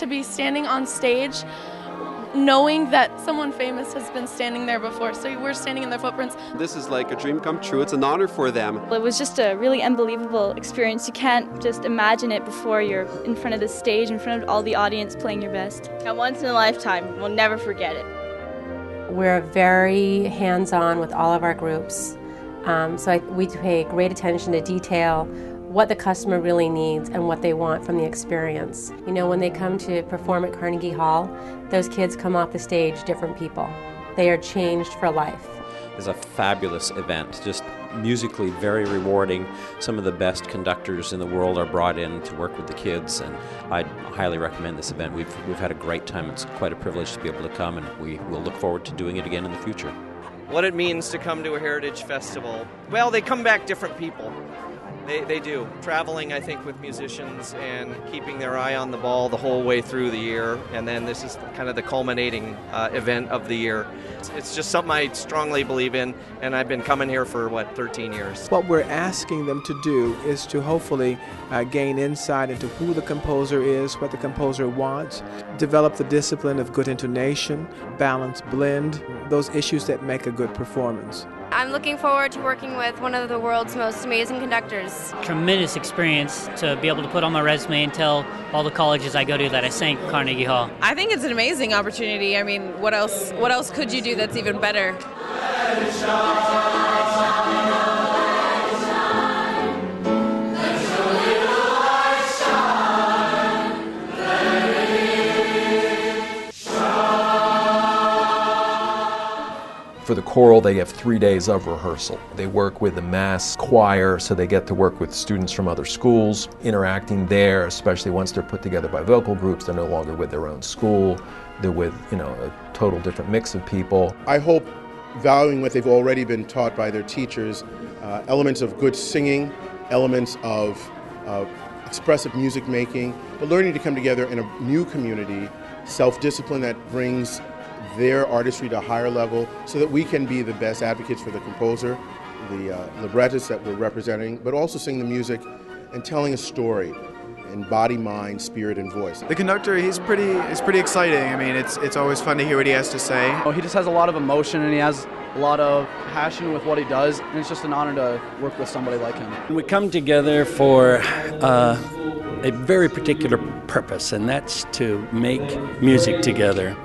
to be standing on stage knowing that someone famous has been standing there before, so we're standing in their footprints. This is like a dream come true. It's an honor for them. It was just a really unbelievable experience. You can't just imagine it before you're in front of the stage, in front of all the audience playing your best. A once in a lifetime, we'll never forget it. We're very hands-on with all of our groups, we pay great attention to detail, what the customer really needs and what they want from the experience. You know, when they come to perform at Carnegie Hall, those kids come off the stage different people. They are changed for life. It's a fabulous event, just musically very rewarding. Some of the best conductors in the world are brought in to work with the kids, and I'd highly recommend this event. We've had a great time. It's quite a privilege to be able to come, and we will look forward to doing it again in the future. What it means to come to a heritage festival, well, they come back different people. They do. Traveling, I think, with musicians and keeping their eye on the ball the whole way through the year. And then this is kind of the culminating event of the year. It's just something I strongly believe in, and I've been coming here for, 13 years. What we're asking them to do is to hopefully gain insight into who the composer is, what the composer wants, develop the discipline of good intonation, balance, blend, those issues that make a good performance. I'm looking forward to working with one of the world's most amazing conductors. Tremendous experience to be able to put on my resume and tell all the colleges I go to that I sang at Carnegie Hall. I think it's an amazing opportunity. I mean, what else could you do that's even better? For the choral, they have 3 days of rehearsal. They work with the mass choir, so they get to work with students from other schools, interacting there, especially once they're put together by vocal groups. They're no longer with their own school. They're with, a total different mix of people. I hope, valuing what they've already been taught by their teachers, elements of good singing, elements of expressive music making, but learning to come together in a new community, self-discipline that brings their artistry to a higher level so that we can be the best advocates for the composer, the librettists that we're representing, but also sing the music and telling a story in body, mind, spirit, and voice. The conductor, he's pretty exciting. I mean, it's always fun to hear what he has to say. He just has a lot of emotion and he has a lot of passion with what he does, and it's just an honor to work with somebody like him. We come together for a very particular purpose, and that's to make music together.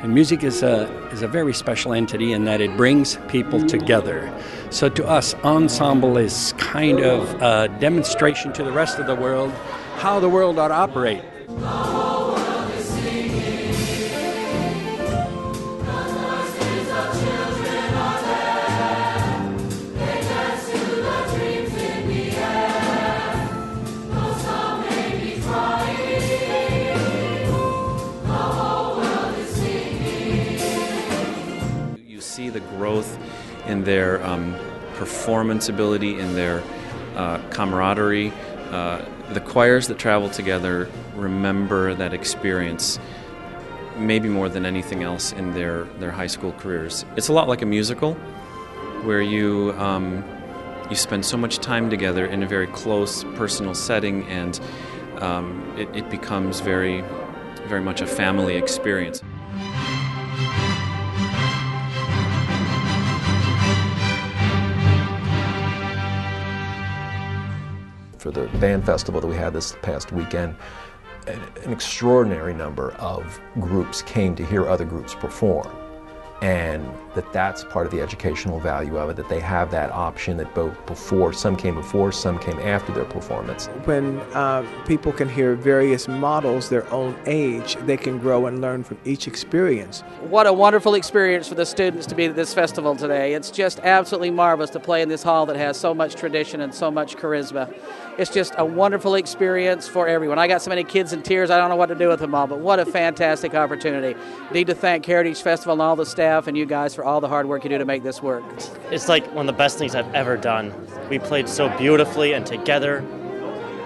And music is a very special entity in that it brings people together. So to us, ensemble is kind of a demonstration to the rest of the world how the world ought to operate. See the growth in their performance ability, in their camaraderie. The choirs that travel together remember that experience maybe more than anything else in their high school careers. It's a lot like a musical where you spend so much time together in a very close personal setting, and it becomes very, very much a family experience. For the band festival that we had this past weekend, an extraordinary number of groups came to hear other groups perform. And that's part of the educational value of it, that they have that option that some came before, some came after their performance. When people can hear various models their own age, they can grow and learn from each experience. What a wonderful experience for the students to be at this festival today. It's just absolutely marvelous to play in this hall that has so much tradition and so much charisma. It's just a wonderful experience for everyone. I got so many kids in tears, I don't know what to do with them all, but what a fantastic opportunity. Need to thank Heritage Festival and all the staff and you guys for all the hard work you do to make this work. It's like one of the best things I've ever done. We played so beautifully and together.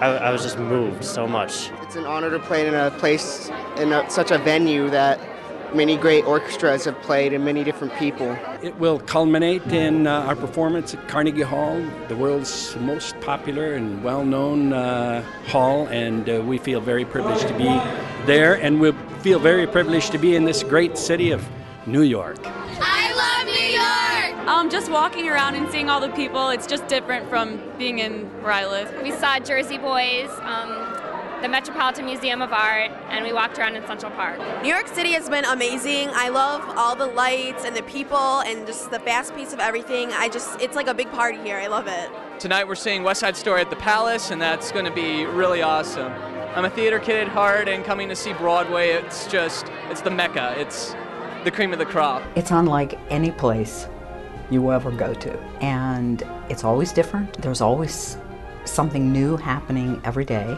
I was just moved so much. It's an honor to play in a place, in such a venue that Many great orchestras have played and many different people. It will culminate in our performance at Carnegie Hall, the world's most popular and well-known hall, and we feel very privileged to be there, and we feel very privileged to be in this great city of New York. I love New York! Just walking around and seeing all the people, it's just different from being in where I live. We saw Jersey Boys, the Metropolitan Museum of Art, and we walked around in Central Park. New York City has been amazing. I love all the lights and the people and just the fast pace of everything. It's like a big party here. I love it. Tonight we're seeing West Side Story at the Palace, and that's going to be really awesome. I'm a theater kid at heart, and coming to see Broadway, it's the Mecca. It's the cream of the crop. It's unlike any place you will ever go to, and it's always different. There's always something new happening every day.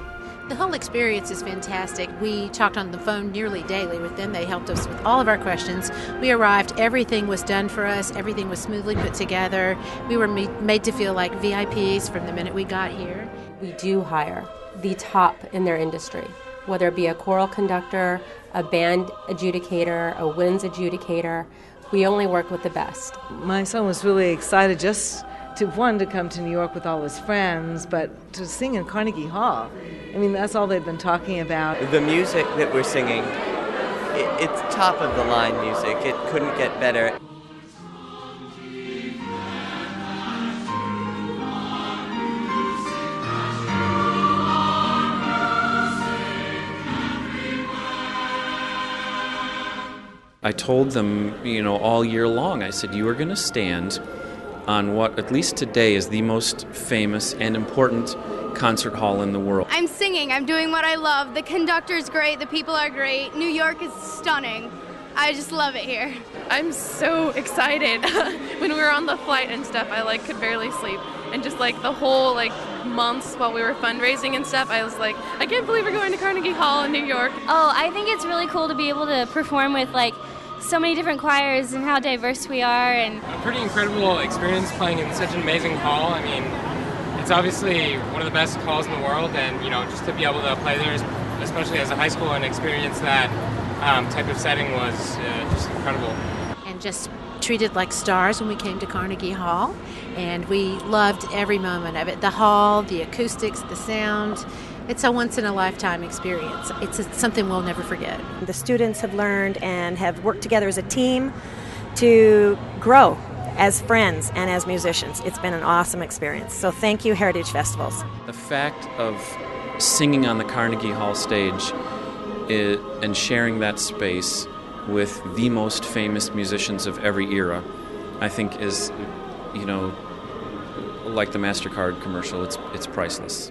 The whole experience is fantastic. We talked on the phone nearly daily with them. They helped us with all of our questions. We arrived, everything was done for us, everything was smoothly put together. We were made to feel like VIPs from the minute we got here. We do hire the top in their industry, whether it be a choral conductor, a band adjudicator, a winds adjudicator. We only work with the best. My son was really excited just to come to New York with all his friends, but to sing in Carnegie Hall. I mean, that's all they've been talking about. The music that we're singing, it's top of the line music. It couldn't get better. I told them, all year long, I said, you are going to stand on what, at least today, is the most famous and important concert hall in the world. I'm singing, I'm doing what I love. The conductor's great, the people are great. New York is stunning. I just love it here. I'm so excited. When we were on the flight and stuff, I could barely sleep. And just the whole months while we were fundraising and stuff, I was like, I can't believe we're going to Carnegie Hall in New York. Oh, I think it's really cool to be able to perform with so many different choirs and how diverse we are. And a pretty incredible experience playing in such an amazing hall. I mean, it's obviously one of the best halls in the world, and just to be able to play there, especially as a high school, and experience that type of setting was just incredible. And just treated like stars when we came to Carnegie Hall, and we loved every moment of it. The hall, the acoustics, the sound. It's a once-in-a-lifetime experience. It's something we'll never forget. The students have learned and have worked together as a team to grow as friends and as musicians. It's been an awesome experience. So thank you, Heritage Festivals. The fact of singing on the Carnegie Hall stage and sharing that space with the most famous musicians of every era, I think is, like the MasterCard commercial, it's priceless.